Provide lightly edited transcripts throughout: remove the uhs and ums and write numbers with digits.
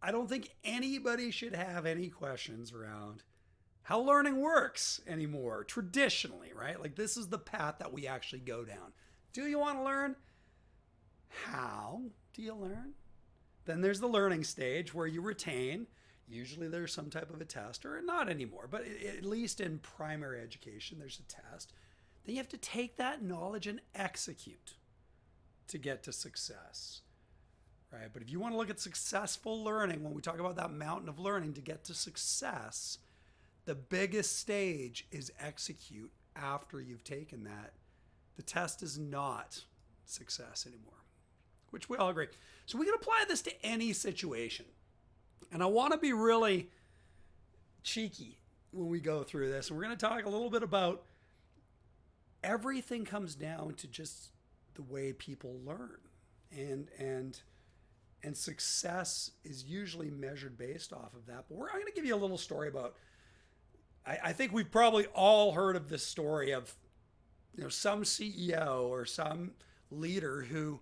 I don't think anybody should have any questions around how learning works anymore, traditionally, right? Like this is the path that we actually go down. Do you want to learn? How do you learn? Then there's the learning stage where you retain. Usually there's some type of a test, or not anymore, but at least in primary education, there's a test. Then you have to take that knowledge and execute to get to success, right? But if you want to look at successful learning, when we talk about that mountain of learning to get to success, the biggest stage is execute after you've taken that. The test is not success anymore, which we all agree. So we can apply this to any situation. And I want to be really cheeky when we go through this. And we're going to talk a little bit about everything comes down to just the way people learn. And success is usually measured based off of that. But I'm going to give you a little story about, I think we've probably all heard of this story of, some CEO or some leader who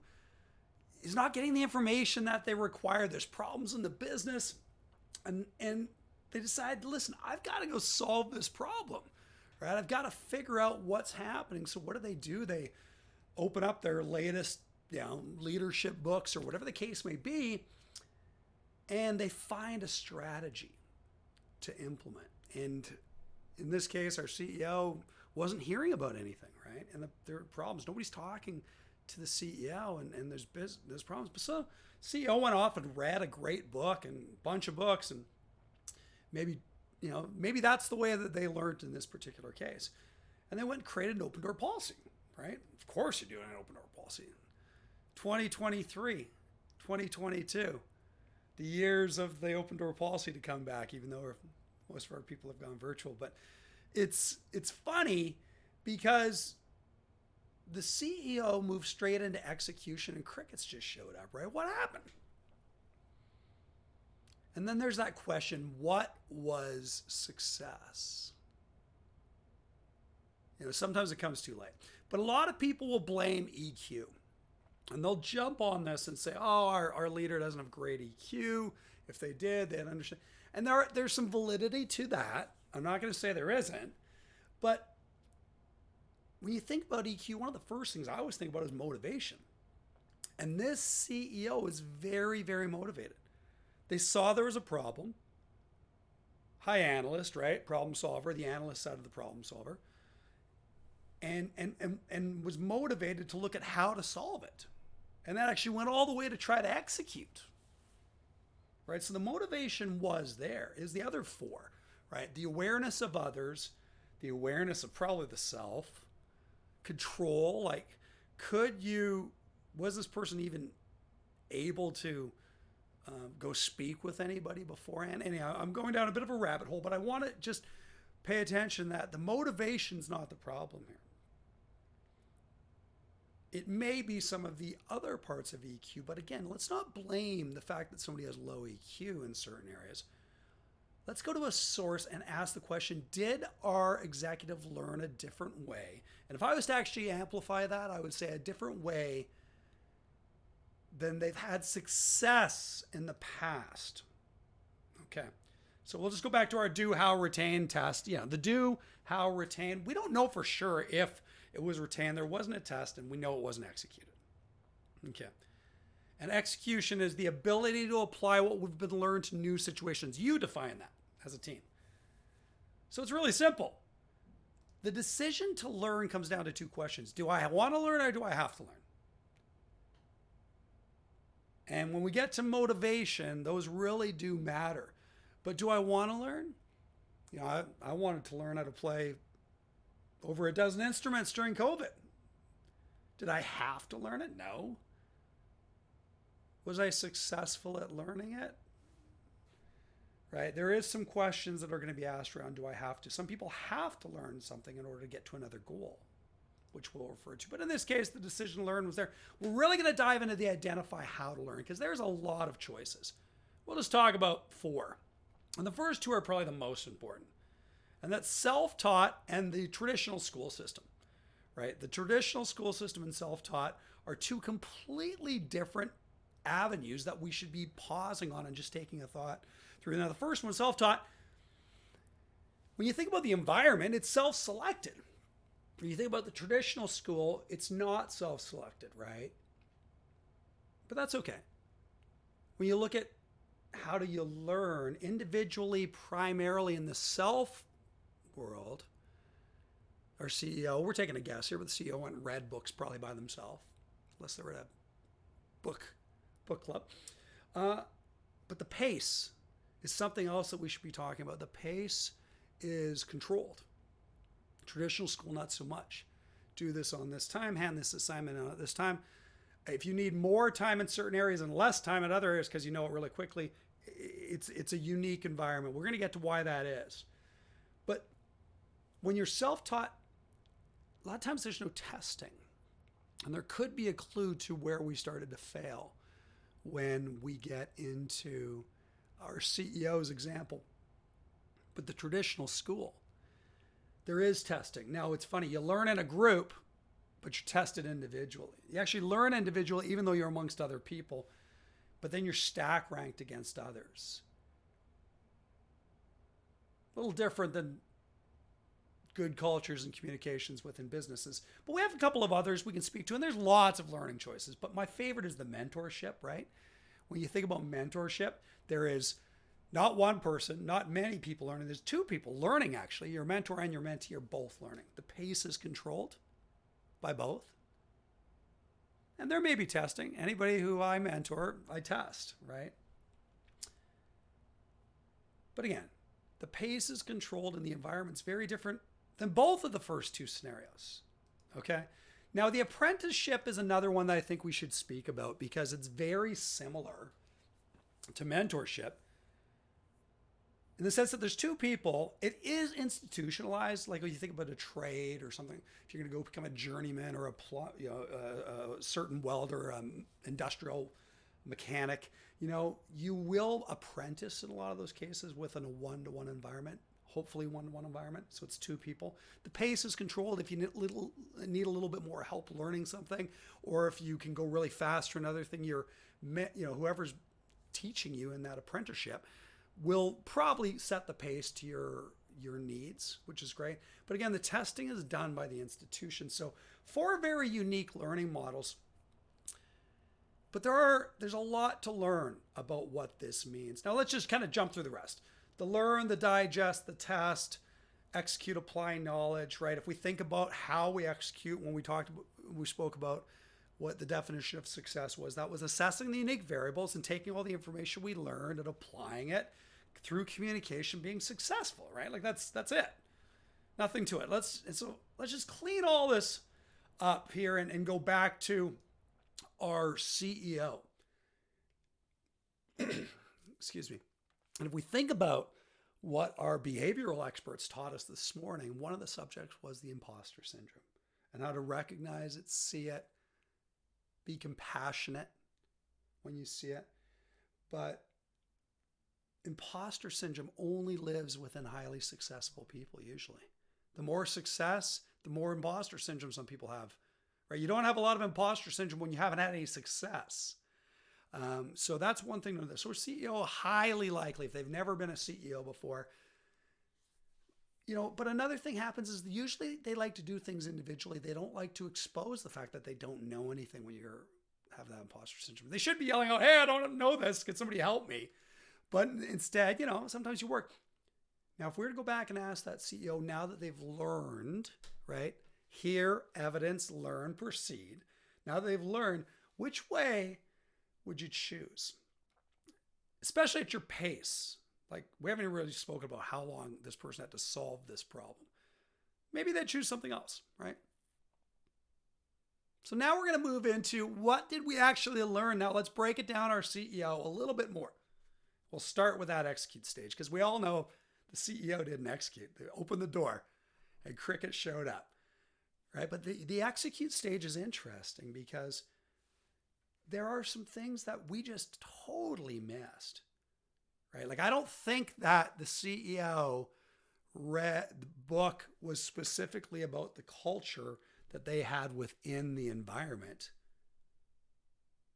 is not getting the information that they require. There's problems in the business, and they decide, listen, I've got to go solve this problem, right? I've got to figure out what's happening. So what do? They open up their latest, leadership books or whatever the case may be, and they find a strategy to implement. And in this case, our CEO wasn't hearing about anything, right? And there are problems. Nobody's talking to the CEO, and there's problems. But so CEO went off and read a great book and a bunch of books, and maybe that's the way that they learned in this particular case. And they went and created an open door policy, right? Of course you're doing an open door policy. 2023, 2022, the years of the open door policy to come back, even though most of our people have gone virtual. But it's funny because the CEO moved straight into execution and crickets just showed up, right? What happened? And then there's that question, what was success? Sometimes it comes too late. But a lot of people will blame EQ. And they'll jump on this and say, oh, our leader doesn't have great EQ. If they did, they'd understand. And there's some validity to that. I'm not going to say there isn't. But when you think about EQ, one of the first things I always think about is motivation. And this CEO is very, very motivated. They saw there was a problem. High analyst, right? Problem solver, the analyst side of the problem solver. And was motivated to look at how to solve it. And that actually went all the way to try to execute. Right? So the motivation was there. Is the other four, right? The awareness of others, the awareness of probably the self, control, like was this person even able to go speak with anybody beforehand? Anyhow, I'm going down a bit of a rabbit hole, but I want to just pay attention that the motivation's not the problem here. It may be some of the other parts of EQ, but again, let's not blame the fact that somebody has low EQ in certain areas. Let's go to a source and ask the question, did our executive learn a different way? And if I was to actually amplify that, I would say a different way than they've had success in the past. Okay. So we'll just go back to our do, how, retain test. The do, how, retain. We don't know for sure if it was retained. There wasn't a test, and we know it wasn't executed. Okay. And execution is the ability to apply what we've been learned to new situations. You define that as a team. So it's really simple. The decision to learn comes down to two questions. Do I want to learn or do I have to learn? And when we get to motivation, those really do matter. But do I want to learn? I wanted to learn how to play over a dozen instruments during COVID. Did I have to learn it? No. Was I successful at learning it? Right? There is some questions that are going to be asked around, do I have to? Some people have to learn something in order to get to another goal, which we'll refer to. But in this case, the decision to learn was there. We're really going to dive into the identify how to learn because there's a lot of choices. We'll just talk about four. And the first two are probably the most important. And that's self-taught and the traditional school system, right? The traditional school system and self-taught are two completely different avenues that we should be pausing on and just taking a thought through. Now, the first one, self-taught. When you think about the environment, it's self-selected. When you think about the traditional school, it's not self-selected, right? But that's okay. When you look at how do you learn individually, primarily in the self world, our CEO, we're taking a guess here, but the CEO went and read books probably by themselves, unless they were at a book club. But the pace is something else that we should be talking about. The pace is controlled. Traditional school, not so much. Do this on this time, hand this assignment out at this time. If you need more time in certain areas and less time in other areas because you know it really quickly, it's a unique environment. We're going to get to why that is. But when you're self-taught, a lot of times there's no testing. And there could be a clue to where we started to fail when we get into our CEO's example. But the traditional school, there is testing. Now, it's funny. You learn in a group, but you're tested individually. You actually learn individually, even though you're amongst other people, but then you're stack ranked against others. A little different than good cultures and communications within businesses. But we have a couple of others we can speak to, and there's lots of learning choices. But my favorite is the mentorship, right? When you think about mentorship, there is not one person, not many people learning. There's two people learning, actually. Your mentor and your mentee are both learning. The pace is controlled by both. And there may be testing. Anybody who I mentor, I test, right? But again, the pace is controlled and the environment's very different than both of the first two scenarios, okay? Now, the apprenticeship is another one that I think we should speak about because it's very similar to mentorship in the sense that there's two people. It is institutionalized, like when you think about a trade or something. If you're going to go become a journeyman or a certain welder, industrial mechanic, you will apprentice in a lot of those cases within a one-to-one environment, hopefully one-to-one environment. So it's two people. The pace is controlled. If you need a little bit more help learning something, or if you can go really fast for another thing, whoever's teaching you in that apprenticeship will probably set the pace to your needs, which is great. But again, the testing is done by the institution. So 4 very unique learning models. But there's a lot to learn about what this means. Now let's just kind of jump through the rest. The learn, the digest, the test, execute, apply knowledge, right? If we think about how we execute, when we spoke about what the definition of success was, that was assessing the unique variables and taking all the information we learned and applying it through communication, being successful, right? Like that's it. Nothing to it. Let's just clean all this up here and go back to our CEO. Excuse me. And if we think about what our behavioral experts taught us this morning, one of the subjects was the imposter syndrome and how to recognize it, see it, be compassionate when you see it. But imposter syndrome only lives within highly successful people usually. The more success, the more imposter syndrome some people have. Right? You don't have a lot of imposter syndrome when you haven't had any success. So that's one thing to know. So a CEO, highly likely, if they've never been a CEO before, but another thing happens is usually they like to do things individually. They don't like to expose the fact that they don't know anything when you have that imposter syndrome. They should be yelling out, hey, I don't know this. Can somebody help me? But instead, sometimes you work. Now, if we were to go back and ask that CEO, now that they've learned, right? Hear, evidence, learn, proceed. Now that they've learned, which way would you choose? Especially at your pace. Like, we haven't really spoken about how long this person had to solve this problem. Maybe they'd choose something else, right? So now we're going to move into what did we actually learn? Now let's break it down our CEO a little bit more. We'll start with that execute stage because we all know the CEO didn't execute. They opened the door and cricket showed up, right? But the execute stage is interesting because there are some things that we just totally missed, right? Like, I don't think that the CEO read the book was specifically about the culture that they had within the environment.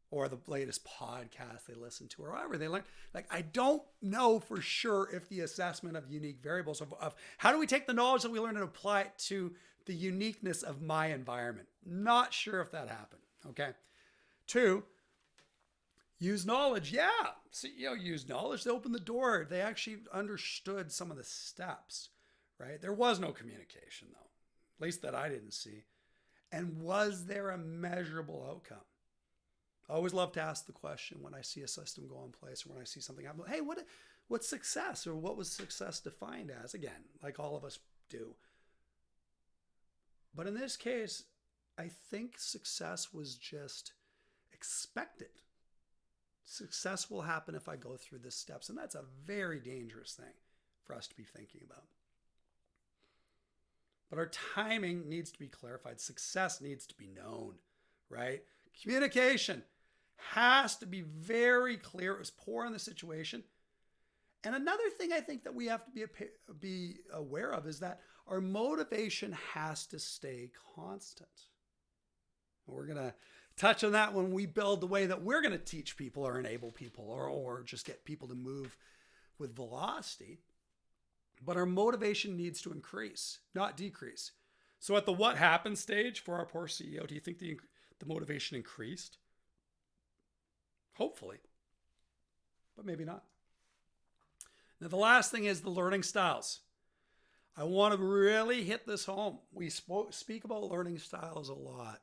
or the latest podcast they listen to, or however they learn. Like, I don't know for sure if the assessment of unique variables of how do we take the knowledge that we learn and apply it to the uniqueness of my environment. Not sure if that happened. Okay. 2, use knowledge. Yeah. CEO used knowledge to open the door. They actually understood some of the steps, right? There was no communication though, at least that I didn't see. And was there a measurable outcome? I always love to ask the question when I see a system go in place or when I see something happen. Hey, what's success, or what was success defined as? Again, like all of us do. But in this case, I think success was just expected. Success will happen if I go through the steps. And that's a very dangerous thing for us to be thinking about. But our timing needs to be clarified. Success needs to be known, right? Communication has to be very clear. It was poor in the situation. And another thing I think that we have to be aware of is that our motivation has to stay constant. We're going to touch on that when we build the way that we're going to teach people or enable people or just get people to move with velocity. But our motivation needs to increase, not decrease. So at the what happened stage for our poor CEO, do you think the motivation increased? Hopefully, but maybe not. Now, the last thing is the learning styles. I want to really hit this home. We speak about learning styles a lot.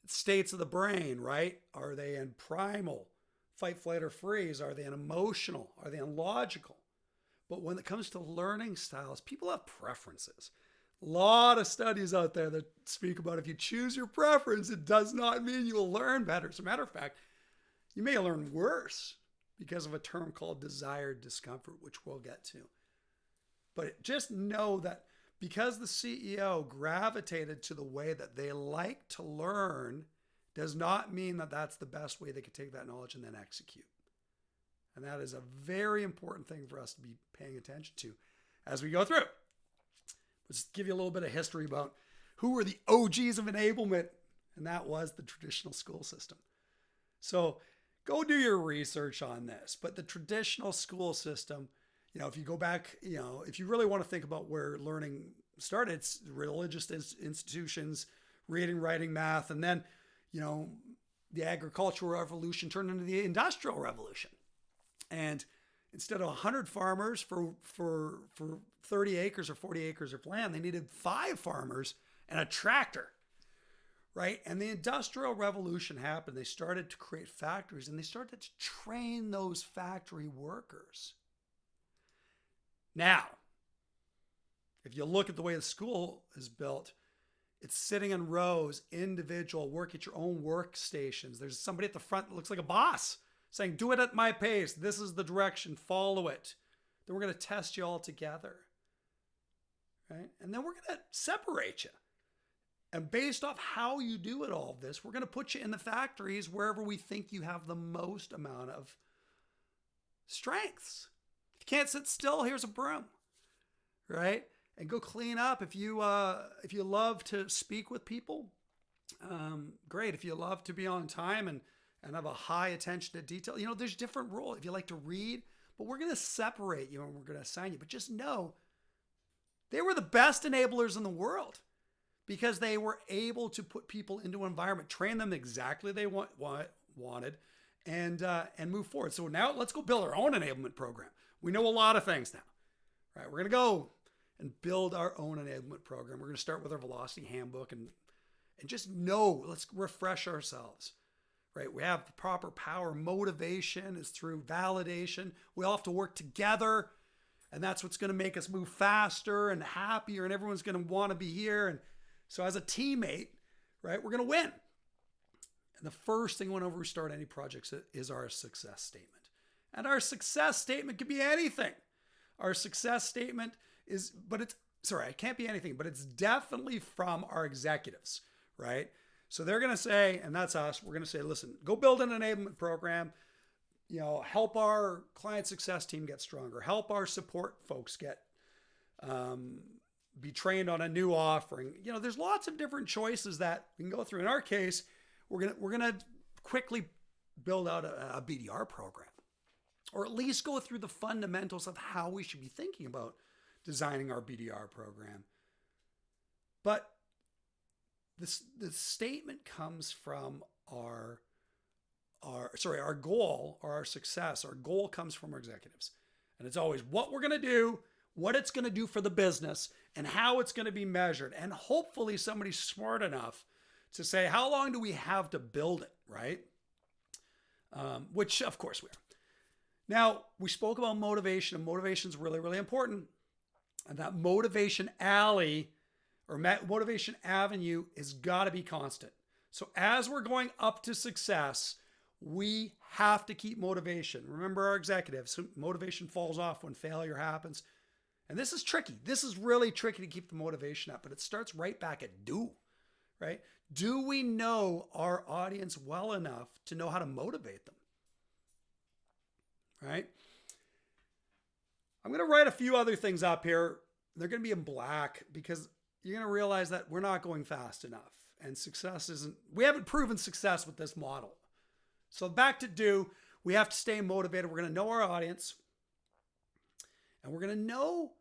States of the brain, right? Are they in primal, fight, flight, or freeze? Are they in emotional? Are they in logical? But when it comes to learning styles, people have preferences. A lot of studies out there that speak about if you choose your preference, it does not mean you will learn better. As a matter of fact, you may learn worse because of a term called desired discomfort, which we'll get to. But just know that because the CEO gravitated to the way that they like to learn does not mean that that's the best way they could take that knowledge and then execute. And that is a very important thing for us to be paying attention to as we go through. Let's give you a little bit of history about who were the OGs of enablement, and that was the traditional school system. So go do your research on this. But the traditional school system, if you go back, if you really want to think about where learning started, it's religious institutions, reading, writing, math, and then, the agricultural revolution turned into the industrial revolution. And instead of 100 farmers for 30 acres or 40 acres of land, they needed 5 farmers and a tractor, right? And the Industrial Revolution happened. They started to create factories and they started to train those factory workers. Now, if you look at the way the school is built, it's sitting in rows, individual, work at your own workstations. There's somebody at the front that looks like a boss saying, do it at my pace. This is the direction, follow it. Then we're going to test you all together, right? And then we're going to separate you. And based off how you do it, all of this, we're going to put you in the factories wherever we think you have the most amount of strengths. If you can't sit still, here's a broom, right? And go clean up. If you love to speak with people, great. If you love to be on time and have a high attention to detail, there's different rules. If you like to read, but we're going to separate you and we're going to assign you. But just know they were the best enablers in the world because they were able to put people into an environment, train them exactly they wanted, and move forward. So now let's go build our own enablement program. We know a lot of things now, right? We're going to go and build our own enablement program. We're going to start with our velocity handbook and just know, let's refresh ourselves, right? We have the proper power. Motivation is through validation. We all have to work together, and that's what's going to make us move faster and happier, and everyone's going to want to be here. And so as a teammate, right, we're going to win. And the first thing whenever we start any projects is our success statement. And our success statement could be anything. Our success statement it can't be anything, but it's definitely from our executives, right? So they're going to say, and that's us, we're going to say, listen, go build an enablement program, help our client success team get stronger, help our support folks be trained on a new offering. There's lots of different choices that we can go through. In our case, we're going to quickly build out a BDR program, or at least go through the fundamentals of how we should be thinking about designing our BDR program. But the statement comes from our goal or our success. Our goal comes from our executives. And it's always what we're going to do, what it's going to do for the business, and how it's going to be measured. And hopefully somebody's smart enough to say, how long do we have to build it, right? Which, of course, we are. Now, we spoke about motivation, and motivation is really, really important. And that motivation alley or motivation avenue has got to be constant. So as we're going up to success, we have to keep motivation. Remember our executives, motivation falls off when failure happens. And this is tricky. This is really tricky to keep the motivation up, but it starts right back at do, right? Do we know our audience well enough to know how to motivate them, right? I'm going to write a few other things up here. They're going to be in black because you're going to realize that we're not going fast enough. And we haven't proven success with this model. So back to do, we have to stay motivated. We're going to know our audience. And we're going to know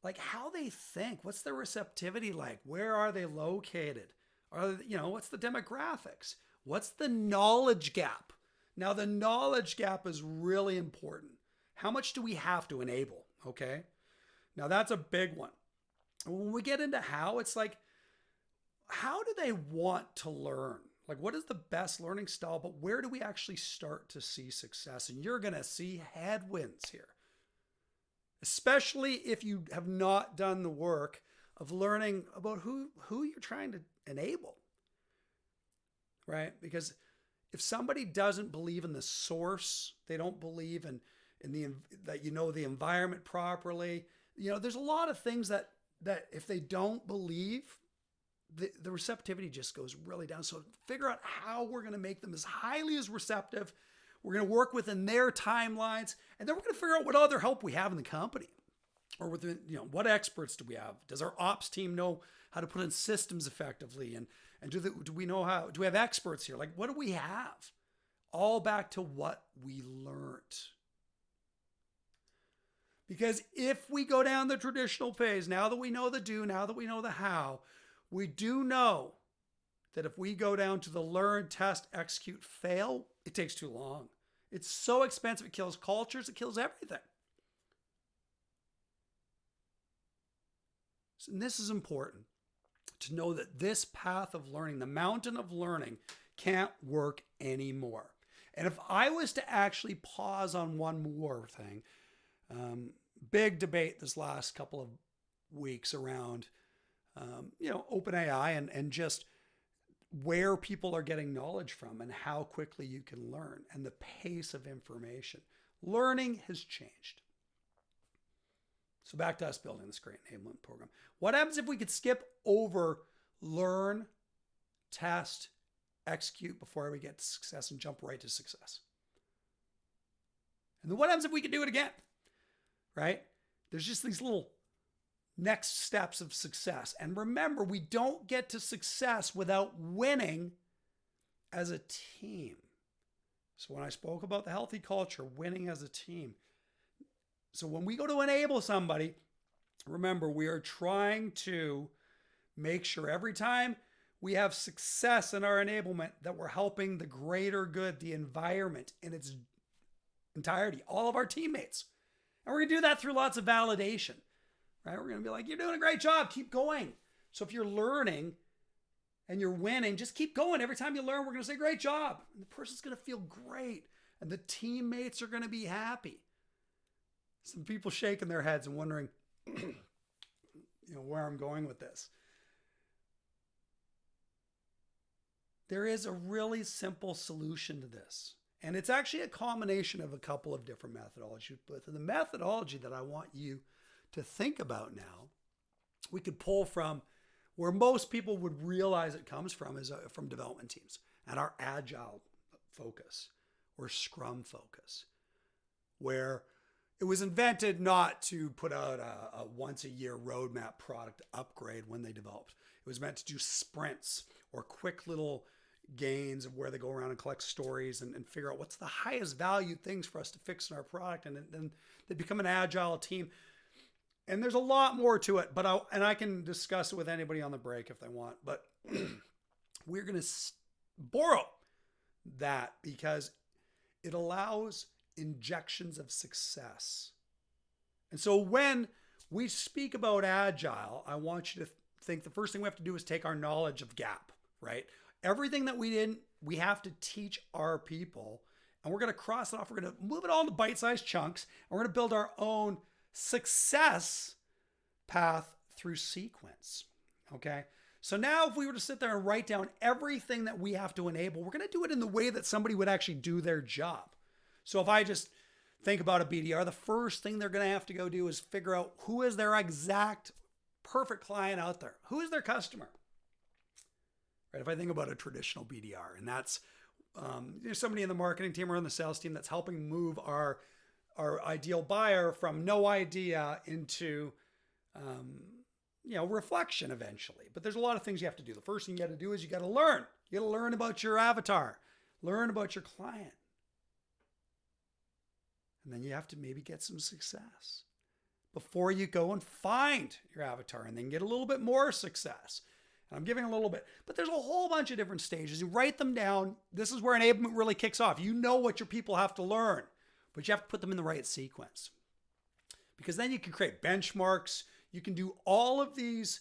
like how they think. What's their receptivity like? Where are they located? What's the demographics? What's the knowledge gap? Now, the knowledge gap is really important. How much do we have to enable? Okay. Now, that's a big one. When we get into how, it's like, how do they want to learn? Like, what is the best learning style? But where do we actually start to see success? And you're going to see headwinds here, especially if you have not done the work of learning about who you're trying to enable, right? Because if somebody doesn't believe in the source, they don't believe in that the environment properly. There's a lot of things that if they don't believe, the receptivity just goes really down. So figure out how we're going to make them as highly as receptive. We're going to work within their timelines, and then we're going to figure out what other help we have in the company, or within, what experts do we have? Does our ops team know how to put in systems effectively? And do we know how? Do we have experts here? Like, what do we have? All back to what we learned. Because if we go down the traditional phase, now that we know the do, now that we know the how, we do know that if we go down to the learn, test, execute, fail, it takes too long. It's so expensive. It kills cultures. It kills everything. And this is important to know that this path of learning, the mountain of learning, can't work anymore. And if I was to actually pause on one more thing, big debate this last couple of weeks around, OpenAI and just where people are getting knowledge from and how quickly you can learn and the pace of information. Learning has changed. So back to us building this great enablement program. What happens if we could skip over learn, test, execute before we get to success and jump right to success? And then what happens if we could do it again? Right? There's just these little next steps of success. And remember, we don't get to success without winning as a team. So when I spoke about the healthy culture, winning as a team. So when we go to enable somebody, remember, we are trying to make sure every time we have success in our enablement that we're helping the greater good, the environment in its entirety, all of our teammates. And we're going to do that through lots of validation, right? We're going to be like, you're doing a great job. Keep going. So if you're learning and you're winning, just keep going. Every time you learn, we're going to say, great job. And the person's going to feel great. And the teammates are going to be happy. Some people shaking their heads and wondering, where I'm going with this. There is a really simple solution to this. And it's actually a combination of a couple of different methodologies. But the methodology that I want you to think about now, we could pull from where most people would realize it comes from is from development teams and our agile focus or scrum focus, where it was invented not to put out a once a year roadmap product upgrade when they developed. It was meant to do sprints or quick little gains of where they go around and collect stories and figure out what's the highest value things for us to fix in our product. And then they become an agile team. And there's a lot more to it, but I can discuss it with anybody on the break if they want. But we're going to borrow that because it allows injections of success. And so when we speak about agile, I want you to think the first thing we have to do is take our knowledge of gap, right? Everything that we didn't, we have to teach our people, and we're going to cross it off. We're going to move it all into bite-sized chunks, and we're going to build our own success path through sequence. Okay. So now if we were to sit there and write down everything that we have to enable, we're going to do it in the way that somebody would actually do their job. So if I just think about a BDR, the first thing they're going to have to go do is figure out who is their exact perfect client out there. Who is their customer? Right. If I think about a traditional BDR, and that's there's somebody in the marketing team or in the sales team that's helping move our ideal buyer from no idea into reflection eventually. But there's a lot of things you have to do. The first thing you got to do is you got to learn. You got to learn about your avatar, learn about your client. And then you have to maybe get some success before you go and find your avatar and then get a little bit more success. And I'm giving a little bit, but there's a whole bunch of different stages. You write them down. This is where enablement really kicks off. You know what your people have to learn, but you have to put them in the right sequence. Because then you can create benchmarks. You can do all of these,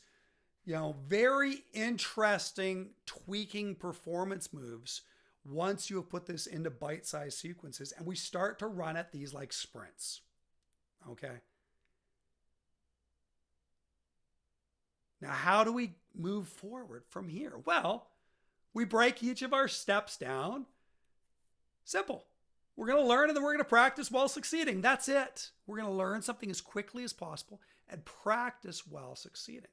very interesting tweaking performance moves once you have put this into bite-sized sequences, and we start to run at these like sprints. Okay. Now, how do we move forward from here? Well, we break each of our steps down. Simple. We're going to learn and then we're going to practice while succeeding. That's it. We're going to learn something as quickly as possible and practice while succeeding.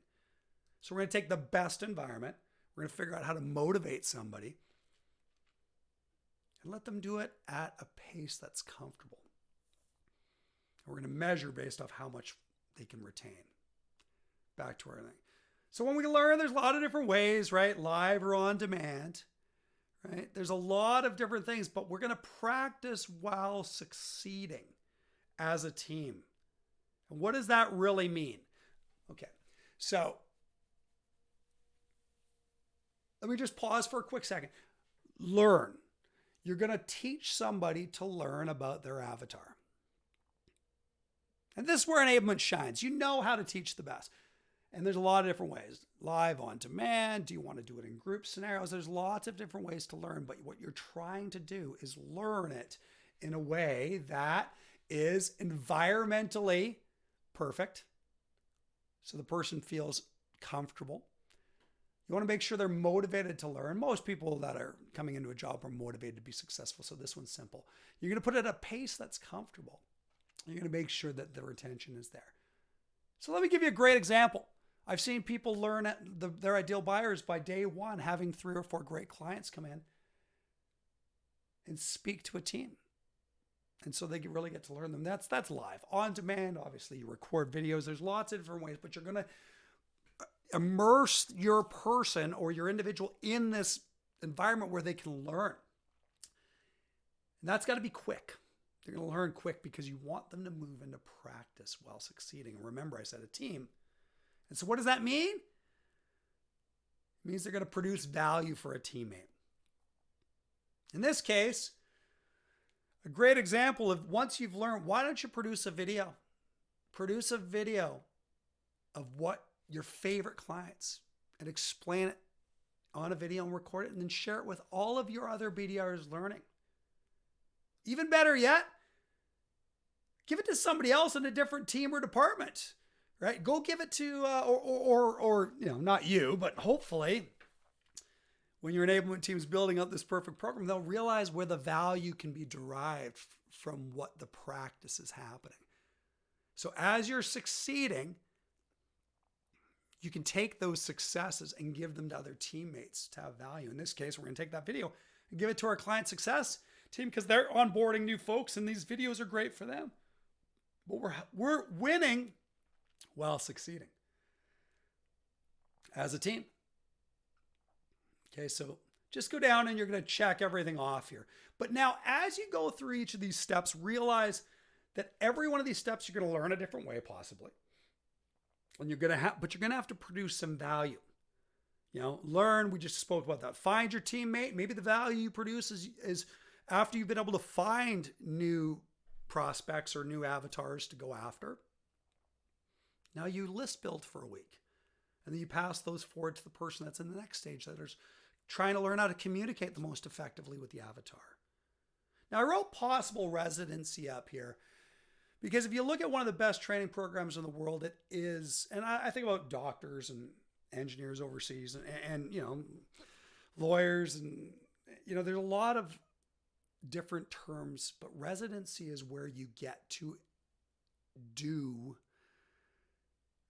So we're going to take the best environment. We're going to figure out how to motivate somebody and let them do it at a pace that's comfortable. And we're going to measure based off how much they can retain. Back to our thing. So when we learn, there's a lot of different ways, right? Live or on demand. Right? There's a lot of different things, but we're going to practice while succeeding as a team. And what does that really mean? Okay, so let me just pause for a quick second. Learn. You're going to teach somebody to learn about their avatar. And this is where enablement shines. You know how to teach the best. And there's a lot of different ways. Live, on demand. Do you want to do it in group scenarios? There's lots of different ways to learn. But what you're trying to do is learn it in a way that is environmentally perfect. So the person feels comfortable. You want to make sure they're motivated to learn. Most people that are coming into a job are motivated to be successful. So this one's simple. You're going to put it at a pace that's comfortable. You're going to make sure that the retention is there. So let me give you a great example. I've seen people learn their ideal buyers by day one, having 3 or 4 great clients come in and speak to a team. And so they really get to learn them. That's live. On demand, obviously, you record videos. There's lots of different ways, but you're going to immerse your person or your individual in this environment where they can learn. And that's got to be quick. They're going to learn quick because you want them to move into practice while succeeding. And remember, I said a team. And so what does that mean? It means they're going to produce value for a teammate. In this case, a great example of once you've learned, why don't you produce a video? Produce a video of what your favorite clients and explain it on a video and record it and then share it with all of your other BDRs learning. Even better yet, give it to somebody else in a different team or department, right? Go give it to, or not you, but hopefully when your enablement team is building up this perfect program, they'll realize where the value can be derived from what the practice is happening. So as you're succeeding, you can take those successes and give them to other teammates to have value. In this case, we're going to take that video and give it to our client success team because they're onboarding new folks and these videos are great for them. But we're winning while succeeding as a team. Okay, so Just go down and you're going to check everything off here. But now, as you go through each of these steps, realize that every one of these steps you're going to learn a different way, possibly. And you're going to have to produce some value. Learn, we just spoke about that. Find your teammate. Maybe the value you produce is after you've been able to find new prospects or new avatars to go after. Now you list build for a week. And then you pass those forward to the person that's in the next stage that is trying to learn how to communicate the most effectively with the avatar. Now I wrote possible residency up here because if you look at one of the best training programs in the world, it is, and I think about doctors and engineers overseas and lawyers and there's a lot of different terms, but residency is where you get to do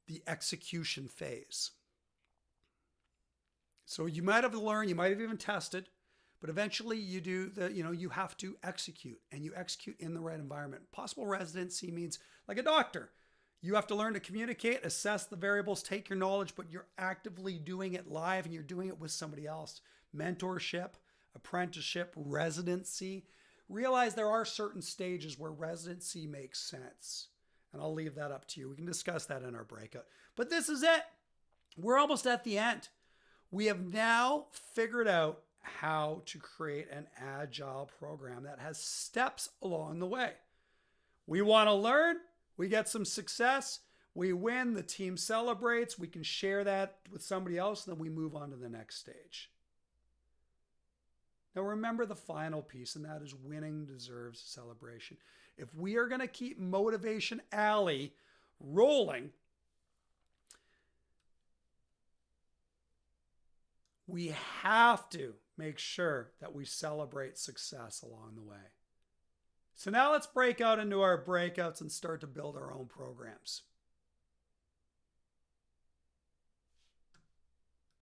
the execution phase. So you might have learned, you might have even tested, but eventually you do you have to execute, and you execute in the right environment. Possible residency means, like a doctor, you have to learn to communicate, assess the variables, take your knowledge, but you're actively doing it live and you're doing it with somebody else. Mentorship, apprenticeship, residency. Realize there are certain stages where residency makes sense. And I'll leave that up to you. We can discuss that in our breakout. But this is it. We're almost at the end. We have now figured out how to create an agile program that has steps along the way. We want to learn. We get some success. We win. The team celebrates. We can share that with somebody else. And then we move on to the next stage. Now remember the final piece, and that is winning deserves celebration. If we are going to keep Motivation Alley rolling, we have to make sure that we celebrate success along the way. So now let's break out into our breakouts and start to build our own programs.